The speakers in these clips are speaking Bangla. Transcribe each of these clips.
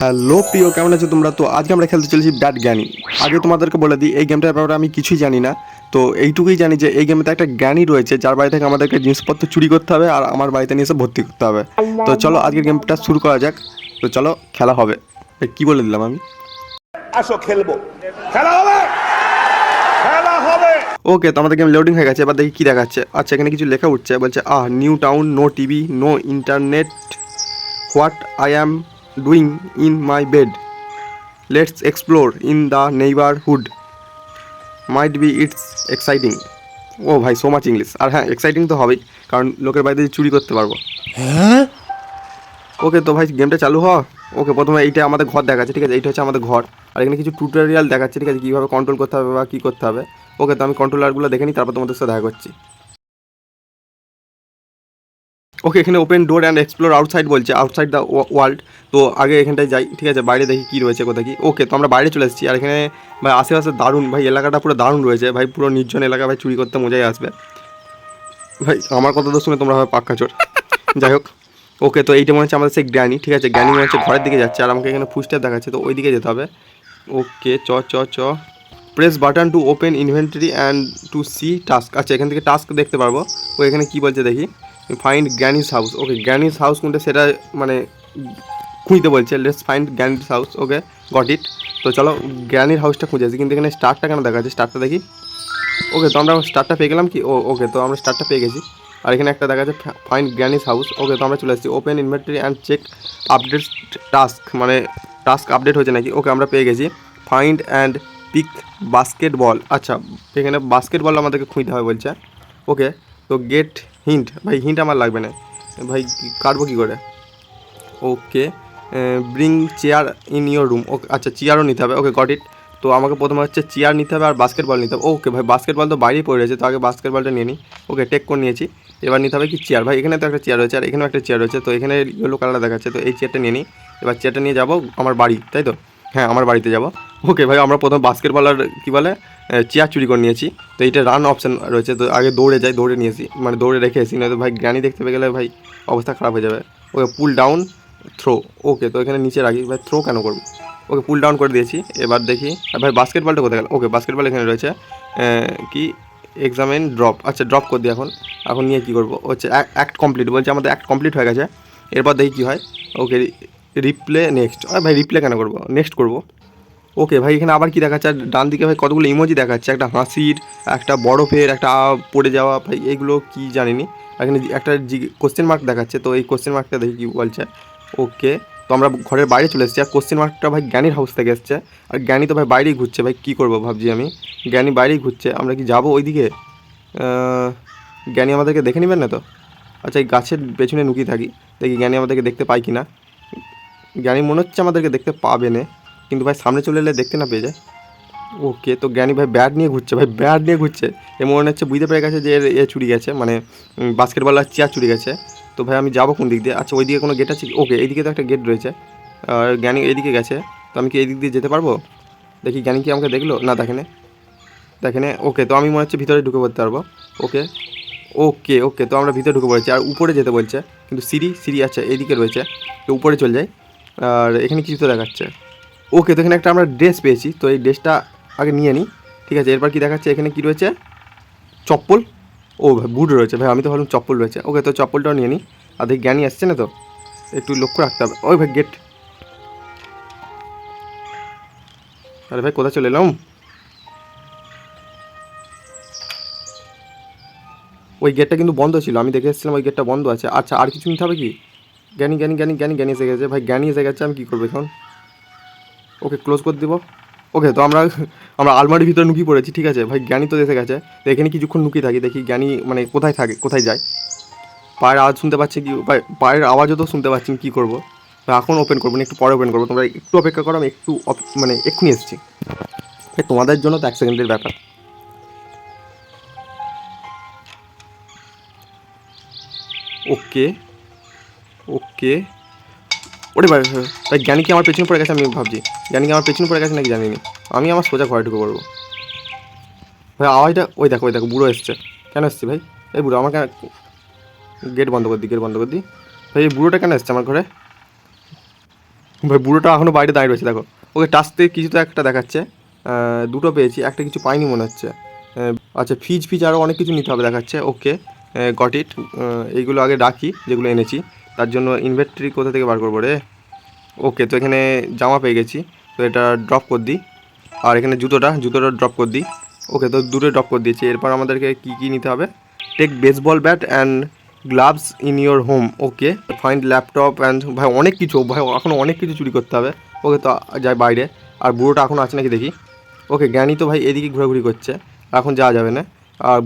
হ্যালো প্রিয়, কেমন আছো তোমরা? তো আজকে আমরা খেলতে চলেছি ব্যাট জ্ঞানী। আগে তোমাদেরকে বলে দিই, এই গেমটার ব্যাপারে আমি কিছুই জানি না। তো এইটুকুই জানি যে এই গেমে একটা জ্ঞানী রয়েছে, যার বাড়ি থেকে আমাদেরকে জিনিসপত্র চুরি করতে হবে আর আমার বাড়িতে নিয়ে এসে ভর্তি করতে হবে। তো চলো আজকের গেমটা শুরু করা যাক। তো চলো খেলা হবে। কি বলে দিলাম আমি? আসো খেলবো, খেলা হবে, খেলা হবে। ওকে, তো আমাদের গেম লোডিং হয়ে গেছে। এবার দেখি কী দেখাচ্ছে। আচ্ছা, এখানে কিছু লেখা উঠছে, বলছে New Town, no TV, no internet, what I am doing in my bed, let's explore in the neighbourhood, might be it's exciting. ও ভাই, সো মাচ ইংলিশ। আর হ্যাঁ, এক্সাইটিং তো হবেই, কারণ লোকের বাড়িতে চুরি করতে পারবো। ওকে, তো ভাই গেমটা চালু হ। ওকে, প্রথমে এইটা আমাদের ঘর দেখাচ্ছে, ঠিক আছে? এইটা হচ্ছে আমাদের ঘর। আর এখানে কিছু টিউটোরিয়াল দেখাচ্ছে, ঠিক আছে, কীভাবে কন্ট্রোল করতে হবে বা কী করতে হবে। ওকে, তো আমি কন্ট্রোলারগুলো দেখে নিই, তারপর তোমাদের সাথে দেখা করছি। ওকে, এখানে open door and explore outside বলছে, আউটসাইড দ্য ওয়ার্ল্ড। তো আগে এখানটায় যাই, ঠিক আছে? বাইরে দেখি কী রয়েছে, কোথায় কী। ওকে, তো আমরা বাইরে চলে এসেছি। আর এখানে ভাই আশেপাশে দারুণ, ভাই এলাকাটা পুরো দারুণ রয়েছে ভাই, পুরো নির্জন এলাকা ভাই, চুরি করতে মজাই আসবে ভাই। আমার কথা তো শুনে তোমরা হবে পাক্কা চোর। যাই হোক, ওকে, তো এইটা মনে হচ্ছে আমাদের সেই জ্ঞানী, ঠিক আছে? জ্ঞানী মনে হচ্ছে ঘরের দিকে যাচ্ছে, আর আমাকে এখানে ফুস্টেপ দেখাচ্ছে, তো ওই দিকে যেতে হবে। ওকে, চ চ চ press button to open inventory and to see task. আচ্ছা, এখান থেকে টাস্ক দেখতে পারবো। ও এখানে কী বলছে দেখি, find Gyani's house. Okay, Gyani's house কোনটা সেটা মানে খুঁজতে বলছে। Let's find Gyani's house. Okay, got it. তো চলো জ্ঞানীর হাউসটা খুঁজেছি, কিন্তু এখানে স্টারটা কেন দেখাচ্ছে? স্টারটা দেখি। ওকে, তো আমরা স্টারটা পেয়ে গেলাম কি? ওকে, তো আমরা স্টারটা পেয়ে গেছি। আর এখানে একটা দেখা যাচ্ছে ফাইন্ড জ্ঞানীস হাউস। ওকে, তো আমরা চলে এসেছি। Open inventory and check update task, মানে টাস্ক আপডেট হয়েছে নাকি। ওকে, আমরা পেয়ে গেছি। Find and pick basketball. আচ্ছা, এখানে বাস্কেটবল আমাদেরকে খুঁজতে হবে বলছে। ওকে, তো গেট হিন্ট। ভাই হিন্ট আমার লাগবে না ভাই, কাটবো কী করে? Okay, bring chair in your room. Okay, আচ্ছা চেয়ারও নিতে হবে। Okay, got it. তো আমাকে প্রথমে হচ্ছে চেয়ার নিতে হবে আর বাস্কেটবল নিতে হবে। ওকে ভাই, বাস্কেটবল তো বাইরেই পড়ে রয়েছে, তো আগে বাস্কেটবলটা নিয়ে নিই। ওকে, টেক করে নিয়েছি। এবার নিতে হবে কি চেয়ার। ভাই এখানে তো একটা চেয়ার রয়েছে আর এখানেও একটা চেয়ার রয়েছে, তো এখানে ইয়েলো কালারটা দেখাচ্ছে, তো এই চেয়ারটা নিয়ে নিই। এবার চেয়ারটা নিয়ে যাবো আমার বাড়ি, তাই তো? হ্যাঁ, আমার বাড়িতে যাবো। ওকে ভাই, আমরা প্রথম বাস্কেটবল আর কী বলে চেয়ার চুরি করে নিয়েছি। তো এইটা রান অপশান রয়েছে, তো আগে দৌড়ে যাই, দৌড়ে নিয়েছি, মানে দৌড়ে রেখে এসি, নয়তো ভাই জ্ঞানী দেখতে পেয়ে গেলে ভাই অবস্থা খারাপ হয়ে যাবে। ওকে, পুল ডাউন থ্রো। ওকে, তো এখানে নিচে রাখি ভাই, থ্রো কেন করবো? ওকে, পুল ডাউন করে দিয়েছি। এবার দেখি ভাই বাস্কেটবলটা কোথায় গেল? ওকে, বাস্কেটবল এখানে রয়েছে। কি এক্সামিন ড্রপ। আচ্ছা, ড্রপ করে দিই এখন। এখন নিয়ে কী করবো? হচ্ছে অ্যাক্ট কমপ্লিট বলছে, আমাদের অ্যাক্ট কমপ্লিট হয়ে গেছে। এরপর দেখি কী হয়। ওকে, রিপ্লে নেক্সট। ভাই রিপ্লে কেন করবো? নেক্সট করবো। ওকে ভাই, এখানে আবার কি দেখাচ্ছে? আর ডান দিকে ভাই কতগুলো ইমোজি দেখাচ্ছে, একটা হাসির, একটা বরফের, একটা পড়ে যাওয়া। ভাই এগুলো কি জানিনি। এখানে একটা কোশ্চেন মার্ক দেখাচ্ছে, তো এই কোশ্চেন মার্কটা দেখি কী বলছে। ওকে, তো আমরা ঘরের বাইরে চলে এসেছি, আর কোশ্চেন মার্কটা ভাই জ্ঞানীর হাউস থেকে এসছে। আর জ্ঞানী তো ভাই বাইরেই ঘুরছে। ভাই কী করবো ভাবছি আমি, জ্ঞানী বাইরেই ঘুরছে। আমরা কি যাবো ওই দিকে? জ্ঞানী আমাদেরকে দেখে নেবেন না তো? আচ্ছা, এই গাছের পেছনে লুকিয়ে থাকি, দেখি জ্ঞানী আমাদেরকে দেখতে পাই কি না। জ্ঞানী মনে হচ্ছে আমাদেরকে দেখতে পাবে না, কিন্তু ভাই সামনে চলে এলে দেখতে না পেয়ে যায়। ওকে, তো জ্ঞানী ভাই ব্যাট নিয়ে ঘুরছে, ভাই ব্যাট নিয়ে ঘুরছে। এ মনে হচ্ছে বুঝতে পেরে গেছে যে এ চুরি গেছে, মানে বাস্কেটবল আর চেয়ার চুরি গেছে। তো ভাই আমি যাবো কোন দিক দিয়ে? আচ্ছা, ওই দিকে কোনো গেট আছে? ওকে, এইদিকে তো একটা গেট রয়েছে, আর জ্ঞানী এইদিকে গেছে। তো আমি কি এই দিক দিয়ে যেতে পারবো? দেখি জ্ঞানী কি আমাকে দেখলো না, দেখেনে দেখেনে। ওকে, তো আমি মনে হচ্ছে ভিতরে ঢুকে পড়তে পারবো। ওকে ওকে ওকে, তো আমরা ভিতরে ঢুকে পড়েছি। আর উপরে যেতে বলছে, কিন্তু সিঁড়ি আচ্ছা এইদিকে রয়েছে, তো উপরে চলে যাই। আর এখানে কিছু তো দেখাচ্ছে। ওকে, তো এখানে একটা আমরা ড্রেস পেয়েছি, তো এই ড্রেসটা আগে নিয়ে নিই, ঠিক আছে? এরপর কি দেখাচ্ছে? এখানে কি রয়েছে? চপ্পল। ও ভাই, বুট রয়েছে ভাই, আমি তো ভাবলাম চপ্পল রয়েছে। ওকে, তো চপ্পলটাও নিয়ে নিই। আর দেখি জ্ঞানী আসছে না তো, একটু লক্ষ্য রাখতে হবে। ওই ভাই গেট, আরে ভাই কোথায় চলে এলাম? ওই গেটটা কিন্তু বন্ধ ছিল, আমি দেখে এসেছিলাম ওই গেটটা বন্ধ আছে। আচ্ছা, আর কিছু নিতে হবে কি? জ্ঞানী জ্ঞানী জ্ঞানী জ্ঞানী জ্ঞানী এসে গেছে ভাই, জ্ঞানী এসে গেছে। আমি কী করবো এখন? ওকে, ক্লোজ করে দিব। ওকে, তো আমরা আমরা আলমারির ভিতরে নুকিয়ে পড়েছি, ঠিক আছে? ভাই জ্ঞানী তো এসে গেছে, তো এখানে কিছুক্ষণ নুকিয়ে থাকি, দেখি জ্ঞানী মানে কোথায় থাকে, কোথায় যায়। পায়ের আওয়াজ শুনতে পাচ্ছি কি? পায়ের আওয়াজও তো শুনতে পাচ্ছি, কী করবো? এখন ওপেন করবো না, একটু পরে ওপেন করবো। তোমরা একটু অপেক্ষা করো, আমি একটু মানে এক্ষুনি এসেছি। তোমাদের জন্য তো 1 সেকেন্ডের ব্যাপার। ওকে ওকে, ওরে ভাই ভাই, জ্ঞানী কি আমার পেছনে পড়ে গেছে? আমি ভাবছি জ্ঞানী কি আমার পেছনে পড়ে গেছে নাকি, জানিনি। আমি আমার সোজা ঘরে ঢুকে পড়বো। ভাই আওয়াজটা, ওই দেখো ওই দেখো, বুড়ো এসছে। কেন এসছে ভাই? এই বুড়ো আমাকে, গেট বন্ধ করে দিই, গেট বন্ধ করে দিই। ভাই এই বুড়োটা কেন এসছে আমার ঘরে? ভাই বুড়োটা এখনও বাইরে দাঁড়িয়ে রয়েছে দেখো। ওকে টাচতে কিছু তো একটা দেখাচ্ছে, দুটো পেয়েছি, একটা কিছু পাইনি মনে হচ্ছে। আচ্ছা ফিজ আরও অনেক কিছু নিতে হবে দেখাচ্ছে। ওকে গট ইট। এইগুলো আগে রাখি যেগুলো এনেছি, তার জন্য ইনভেন্টরি কোথা থেকে বার করবো রে। ওকে তো এখানে জামা পেয়ে গেছি, তো এটা ড্রপ করে দিই। আর এখানে জুতোটা ড্রপ করে দিই। ওকে তো দুটো ড্রপ করে দিয়েছি। এরপর আমাদেরকে কী নিতে হবে, take baseball bat and gloves in your home. Okay find laptop and ভাই অনেক কিছু, ভাই এখনও অনেক কিছু চুরি করতে হবে। ওকে তো যাই বাইরে। আর বুড়োটা এখনও আছে নাকি দেখি। ওকে জ্ঞানী তো ভাই এদিকে ঘোরাঘুরি করছে, এখন যাওয়া যাবে না। আর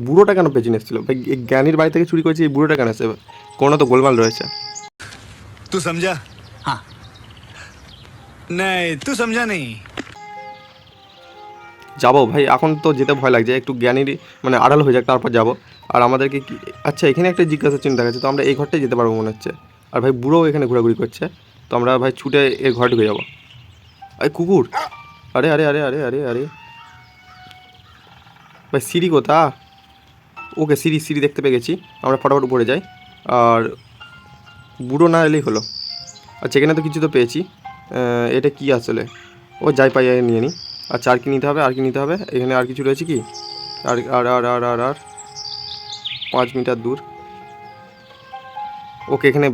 বুড়োটা কেন পেছনে এসেছিলো ভাই, এই জ্ঞানীর বাড়ি থেকে চুরি করেছে, এই বুড়োটা কেন এসে, কোনো তো গোলমাল রয়েছে। तू समझा? हाँ। नहीं तू समझा नहीं। যাবো ভাই, এখন তো যেতে ভয় লাগছে, একটু জ্ঞানীর মানে আড়াল হয়ে যাক তারপর যাবো। আর আমাদেরকে কি, আচ্ছা এখানে একটা জিজ্ঞাসা চিন্তা আছে, তো আমরা এই ঘরটায় যেতে পারবো মনে হচ্ছে। আর ভাই বুড়ো এখানে ঘোরাঘুরি করছে, তো আমরা ভাই ছুটে এর ঘরে ঢুকে যাবো। আরে কুকুর, আরে আরে আরে আরে আরে আরে ভাই সিঁড়ি কোথা। ওকে সিঁড়ি দেখতে পেয়ে গেছি, আমরা ফটাফট উপরে যাই। আর বুড়ো না এলেই হলো। আচ্ছা এখানে তো কিছু তো পেয়েছি, এটা কি আসলে, ও যাই পাই নিয়ে নিই। আচ্ছা আর কি নিতে হবে, এখানে আর কিছু রয়েছে কি, আর আর আর আর আর আর 5 মিটার দূর। ওকে এখানে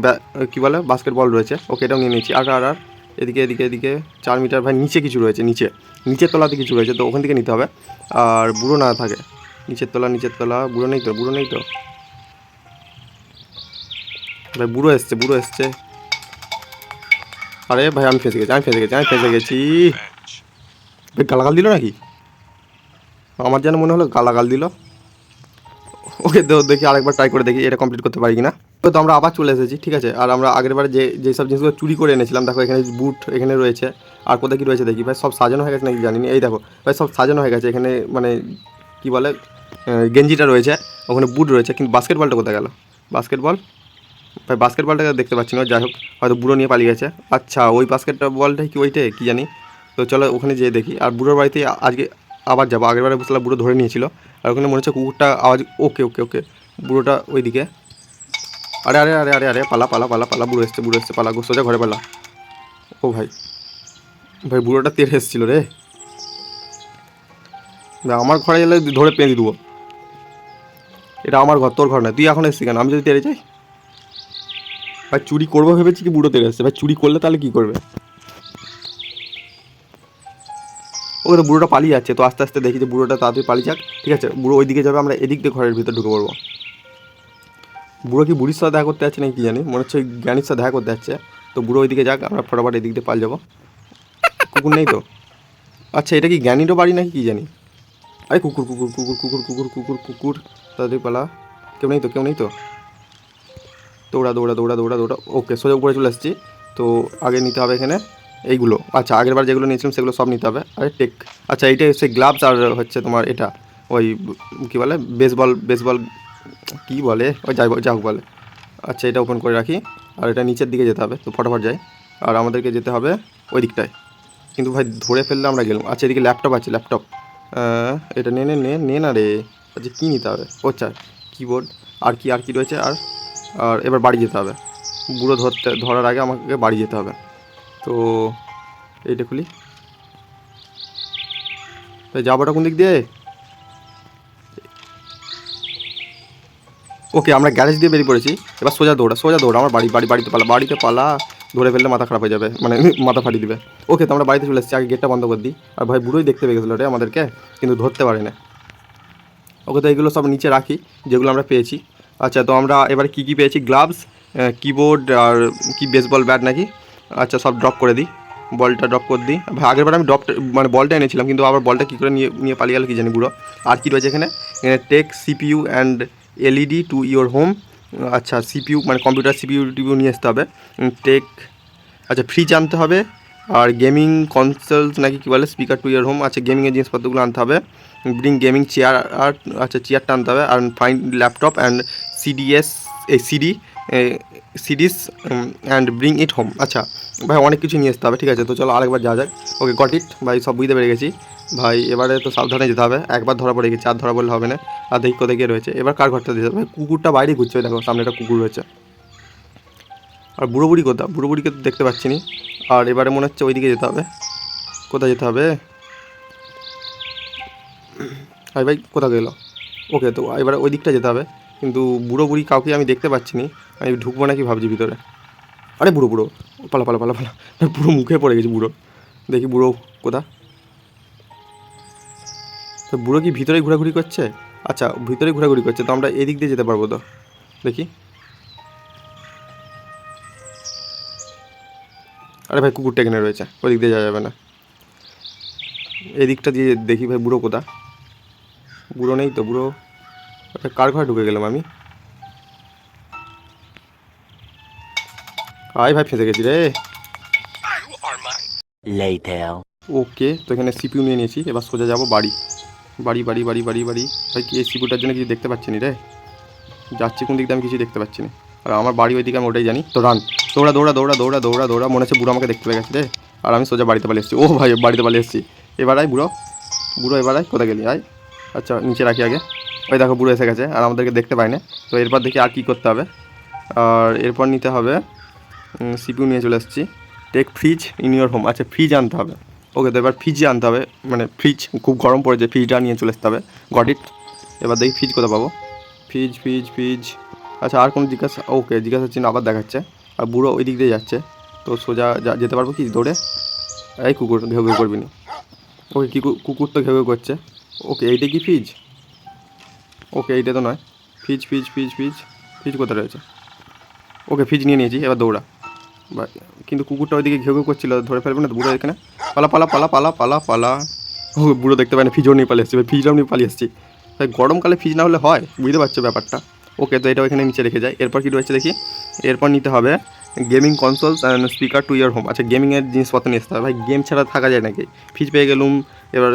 কী বলে বাস্কেটবল রয়েছে, ওকে এটাও নিয়ে নিচ্ছি। আর আর আর এদিকে 4 মিটার ভাই নিচে কিছু রয়েছে, নিচের তলাতে কিছু রয়েছে, তো ওখান থেকে নিতে হবে। আর বুড়ো না থাকে, নিচের তলা বুড়ো নেই তো ভাই, বুড়ো এসছে। আরে ভাই আমি ফেঁসে গেছি ভাই, গালাগাল দিল নাকি, আমার যেন মনে হলো গালাগাল দিল। ওকে তো দেখি আরেকবার ট্রাই করে দেখি এটা কমপ্লিট করতে পারি কিনা। তো আমরা আবার চলে এসেছি, ঠিক আছে। আর আমরা আগের বারে যেসব জিনিসগুলো চুরি করে এনেছিলাম, দেখো এখানে বুট এখানে রয়েছে, আর কোথায় কী রয়েছে দেখি। ভাই সব সাজানো হয়ে গেছে নাকি জানি না, এই দেখো ভাই সব সাজানো হয়ে গেছে। এখানে মানে কি বলে গেঞ্জিটা রয়েছে, ওখানে বুট রয়েছে, কিন্তু বাস্কেটবলটা কোথায় গেল, বাস্কেটবলটা দেখতে পাচ্ছি না। যাই হোক হয়তো বুড়ো নিয়ে পালিয়ে গেছে। আচ্ছা ওই বাস্কেটবলটাই কি, ওইটাই কি জানি। তো চলো ওখানে যেয়ে দেখি। আর বুড়োর বাড়িতে আজকে আবার যাবো, আগের বারে বুঝলাম বুড়ো ধরে নিয়েছিল। আর ওখানে মনে হচ্ছে কুকুরটা আওয়াজ। ওকে বুড়োটা ওইদিকে। আরে আরে আরে আরে আরে পালা, বুড়ো এসছে পালা, সোজা ঘরে পালা। ও ভাই বুড়োটা তেড়ে এসেছিলো রে, আমার ঘরে এলে ধরে পেঁধে দেবো। এটা আমার ঘর, তোর ঘর না, তুই এখন এসছি কেন, আমি যদি তেড়ে যাই। ভাই চুরি করবো ভেবেছি কি বুড়ো তেড়ে এসছে, ভাই চুরি করলে তাহলে কী করবে। ওকে তো বুড়োটা পালিয়ে যাচ্ছে, তো আস্তে আস্তে দেখি যে বুড়োটা তাড়াতাড়ি পালিয়ে যাক, ঠিক আছে। বুড়ো ওই দিকে যাবে, আমরা এদিক দিয়ে ঘরের ভিতর ঢুকে পড়বো। বুড়ো কি বুড়ির সাথে দেখা করতে যাচ্ছে নাকি কি জানি, মনে হচ্ছে জ্ঞানীর সাথে দেখা করতে যাচ্ছে। তো বুড়ো ওইদিকে যাক, আমরা ফটাফট এদিক দিয়ে পাল যাবো। কুকুর নেই তো, আচ্ছা এটা কি জ্ঞানীরও বাড়ি নাকি কি জানি। আরে কুকুর তাড়াতাড়ি পালা, কেউ নেই তো দৌড়া। ওকে সোজা উপরে চলে আসছি। তো আগে নিতে হবে এখানে এইগুলো। আচ্ছা আগের বার যেগুলো নিয়েছিলাম সেগুলো সব নিতে হবে। আরে টেক, আচ্ছা এইটাই হচ্ছে গ্লাভস, আর হচ্ছে তোমার এটা ওই কী বলে বেসবল কী বলে, ওই যাই হোক বলে। আচ্ছা এটা ওপেন করে রাখি, আর এটা নিচের দিকে যেতে হবে, তো ফটাফট যাই। আর আমাদেরকে যেতে হবে ওই দিকটায়, কিন্তু ভাই ধরে ফেললে আমরা গেলাম। আচ্ছা এদিকে ল্যাপটপ আছে, এটা নে না রে। আচ্ছা কী নিতে হবে, আচ্ছা কিবোর্ড, আর কি রয়েছে। আর এবার বাড়ি যেতে হবে, বুড়ো ধরার আগে আমাকে বাড়ি যেতে হবে। তো এইটা খুলি, যাবোটা কোন দিক দিয়ে। ওকে আমরা গ্যারেজ দিয়ে বেরিয়ে পড়েছি, এবার সোজা দৌড়া আমার বাড়িতে পালা, ধরে ফেললে মাথা খারাপ হয়ে যাবে, মানে মাথা ফাটিয়ে দিবে। ওকে তো আমরা বাড়িতে চলে এসেছি, আগে গেটটা বন্ধ করে দিই। আর ভাই বুড়োই দেখতে পেয়ে গেছিলো রে আমাদেরকে, কিন্তু ধরতে পারি না। ওকে তো এইগুলো সব নিচে রাখি যেগুলো আমরা পেয়েছি। আচ্ছা তো আমরা এবারে কী পেয়েছি, গ্লাভস, কিবোর্ড, আর কি বেসবল ব্যাট নাকি। আচ্ছা সব ড্রপ করে দিই, বলটা ড্রপ করে দিই। ভাই আগেরবার আমি মানে বলটা এনেছিলাম, কিন্তু আবার বলটা কী করে নিয়ে পালিয়ে গেল কি জানি বুড়ো। আর কি রয়েছে এখানে, take CPU and LED to your home. আচ্ছা সিপিইউ মানে কম্পিউটার সিপিইউ নিয়ে আসতে হবে। টেক, আচ্ছা ফ্রিজ আনতে হবে। আর গেমিং কনসোলস নাকি কী বলে, স্পিকার টু ইয়ার হোম। আচ্ছা গেমিংয়ের জিনিসপত্রগুলো আনতে হবে। ব্রিং গেমিং চেয়ার, আর আচ্ছা চেয়ারটা আনতে হবে। আর find laptop and CDs and bring it home. আচ্ছা ভাই অনেক কিছু নিয়ে আসতে হবে, ঠিক আছে। তো চলো আরেকবার যা যাক। ওকে গট ইট ভাই, সব বুঝতে পেরে গেছি ভাই। এবারে তো সাবধানে যেতে হবে, একবার ধরা পড়ে গেছে, আর ধরা পড়লে হবে না। আর দেখি কোথায় গিয়ে রয়েছে, এবার কার ঘরটা দিতে হবে। কুকুরটা বাইরে ঘুরছে, দেখো সামনে একটা কুকুর রয়েছে। আর বুড়ো বুড়ি কোথা? বুড়ো বুড়িকে তো দেখতে পাচ্ছি না। আর এবারে মনে হচ্ছে ওইদিকে যেতে হবে। কোথায় যেতে হবে? আরে ভাই কোথা গেল? ওকে, তো এবারে ওই দিকটা যেতে হবে, কিন্তু বুড়ো বুড়ি কাউকে আমি দেখতে পাচ্ছি না। আমি ঢুকবো নাকি ভাবছি ভিতরে। আরে বুড়ো বুড়ো, পালা পালা পালা পালা, পুরো মুখে পড়ে গেছি বুড়ো। দেখি বুড়ো কোথা? তো বুড়ো কি ভিতরে ঘোরাঘুরি করছে? আচ্ছা, ভিতরে ঘোরাঘুরি করছে, তো আমরা এদিক দিয়ে যেতে পারবো তো? দেখি। আরে ভাই কুকুরটা এখানে রয়েছে, ওই দিক দিয়ে যাওয়া যাবে না। এদিকটা দিয়ে দেখি ভাই বুড়ো কোথা? বুড়ো নেই তো। বুড়ো কার ঘরে ঢুকে গেলাম আমি? আয় ভাই, ফেঁসে গেছি রে। ওকে, তো এখানে সিপিইউ নিয়ে নিয়েছি, এবার সোজা যাবো বাড়ি। বাড়ি বাড়ি বাড়ি বাড়ি বাড়ি। ভাই কি এই সিপিউটার জন্য কিছু দেখতে পাচ্ছি না রে। যাচ্ছি কোন দিক দিয়ে আমি কিছু দেখতে পাচ্ছি না। আর আমার বাড়ি ওইদিকে, আমি ওটাই জানি। তো রান, দৌড়া দৌড়া দৌড়া দৌড়া দৌড়া দৌড়া। মনে হচ্ছে বুড়ো আমাকে দেখতে পেয়ে গেছে রে। আর আমি সোজা বাড়িতে পালিয়ে এসেছি। ও ভাই, বাড়িতে পালিয়ে এসেছি। এবার আয় বুড়ো, বুড়ো এবার আয়। কোথায় গেলি? আয়। আচ্ছা, নিচে রাখি আগে। ওই দেখো বুড়ো এসে গেছে, আর আমাদেরকে দেখতে পায় না। তো এরপর দেখি আর কী করতে হবে। আর এরপর নিতে হবে, সিপিইউ নিয়ে চলে এসেছি। Take fridge in your home. আচ্ছা, ফ্রিজ আনতে হবে। ওকে, তো এবার ফ্রিজে আনতে হবে, মানে ফ্রিজ খুব গরম পড়েছে, ফ্রিজটা নিয়ে চলে আসতে হবে। Got it. এবার দেখি ফ্রিজ কোথায় পাবো। Fridge fridge fridge. আচ্ছা, আর কোনো জিজ্ঞাসা? ওকে, জিজ্ঞাসা চিহ্ন আবার দেখাচ্ছে। আর বুড়ো ওই দিক দিয়ে যাচ্ছে, তো সোজা যেতে পারবো কি দৌড়ে? এই কুকুর ঘেউ ঘেউ করবি না। ওকে, কি কুকুর তো ঘেউ ঘেউ করছে। ওকে, এইটা কি ফ্রিজ? ওকে, এইটা তো নয়। Fridge fridge fridge fridge fridge কোথায় রয়েছে? ওকে, ফ্রিজ নিয়ে নিয়েছি, এবার দৌড়া। বা কিন্তু কুকুরটা ওইদিকে ঘেউ ঘেউ করছিল, ধরে ফেলবে না তো বুড়ো এখানে? পালা পালা পালা পালা পালা পালা। ও বুড়ো দেখতে পায় না, ফ্রিজও নিয়ে পালিয়ে এসছি, ফ্রিজটাও নিয়ে পালিয়ে এসছি। তাই গরমকালে ফ্রিজ না হলে হয়, বুঝতে পারছো ব্যাপারটা। ওকে, তো এটা ওইখানে নিচে রেখে যায়। এরপর কী রয়েছে দেখি। এরপর নিতে হবে gaming consoles and speaker to your home. আচ্ছা, গেমিংয়ের জিনিসপত্র নিয়ে আসতে হবে। ভাই গেম ছাড়া থাকা যায় নাকি? ফ্রিজ পেয়ে গেলুম, এবার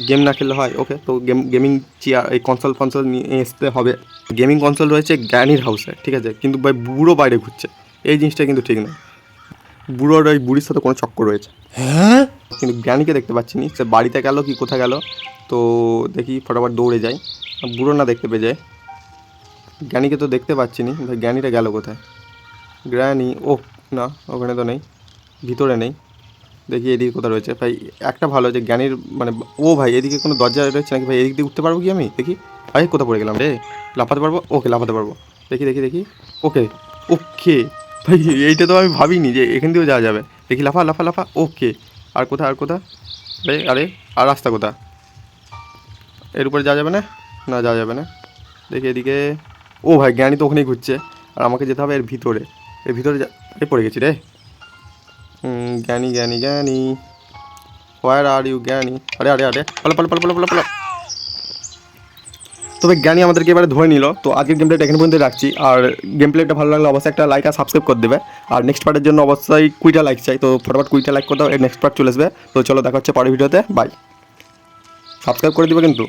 গেম না খেললে হয়? ওকে, তো গেমিং চেয়ার, এই কনসোল ফনসোল নিয়ে আসতে হবে। গেমিং কনসোল রয়েছে জ্ঞানীর হাউসে, ঠিক আছে, কিন্তু ভাই বুড়ো বাইরে ঘুরছে, এই জিনিসটা কিন্তু ঠিক নয়। বুড়োর ওই বুড়ির সাথে কোনো চক্কর রয়েছে। হ্যাঁ, কিন্তু জ্ঞানীকে দেখতে পাচ্ছি না, সে বাড়িতে গেল কি কোথায় গেল? তো দেখি, ফটাফট দৌড়ে যাই, বুড়ো না দেখতে পেয়ে যায়। জ্ঞানীকে তো দেখতে পাচ্ছি না, ভাই জ্ঞানীটা গেল কোথায়? জ্ঞানী, ও না, ওখানে তো নেই, ভিতরে নেই। দেখি এদিকে কোথায় রয়েছে। ভাই একটা ভালো যে জ্ঞানীর মানে, ও ভাই এদিকে কোনো দরজা রয়েছে নাকি? ভাই এদিক দিয়ে উঠতে পারবো কি আমি? দেখি। ভাই কোথায় পড়ে গেলাম রে? লাফাতে পারবো? ওকে, লাফাতে পারবো। দেখি দেখি দেখি। ওকে ওকে, ভাই এইটা তো আমি ভাবিনি যে এখান দিয়েও যাওয়া যাবে। দেখি, লাফা লাফা লাফা। ওকে, আর কোথা? আর কোথা? আরে আরে, আর রাস্তা কোথা? এর উপরে যাওয়া যাবে না? না, যাওয়া যাবে না। দেখি এদিকে। ও ভাই, জ্ঞানী তো ওখানেই ঘুরছে, আর আমাকে যেতে হবে এর ভিতরে। এর ভিতরে পড়ে গেছি রে। জ্ঞানী জ্ঞানী জ্ঞানী, হোয়ার আর ইউ জ্ঞানী? আরে আরে আরে, পালা পালা পালা পালা পালা পালা। তবে জ্ঞানী আমাদেরকে এবারে ধরে নিল। তো আজকের গেম প্লেটা এখানে পর্যন্ত রাখছি। আর গেম প্লেটা ভালো লাগলে অবশ্যই একটা লাইক আর সাবস্ক্রাইব করে দেবে। আর নেক্সট পার্টের জন্য অবশ্যই 20টা লাইক চাই, তো ফটাফট 20টা লাইক করে দাও, এর নেক্সট পার্ট চলে আসবে। তো চলো, দেখা হচ্ছে পরের ভিডিওতে। বাই। সাবস্ক্রাইব করে দিবে কিন্তু।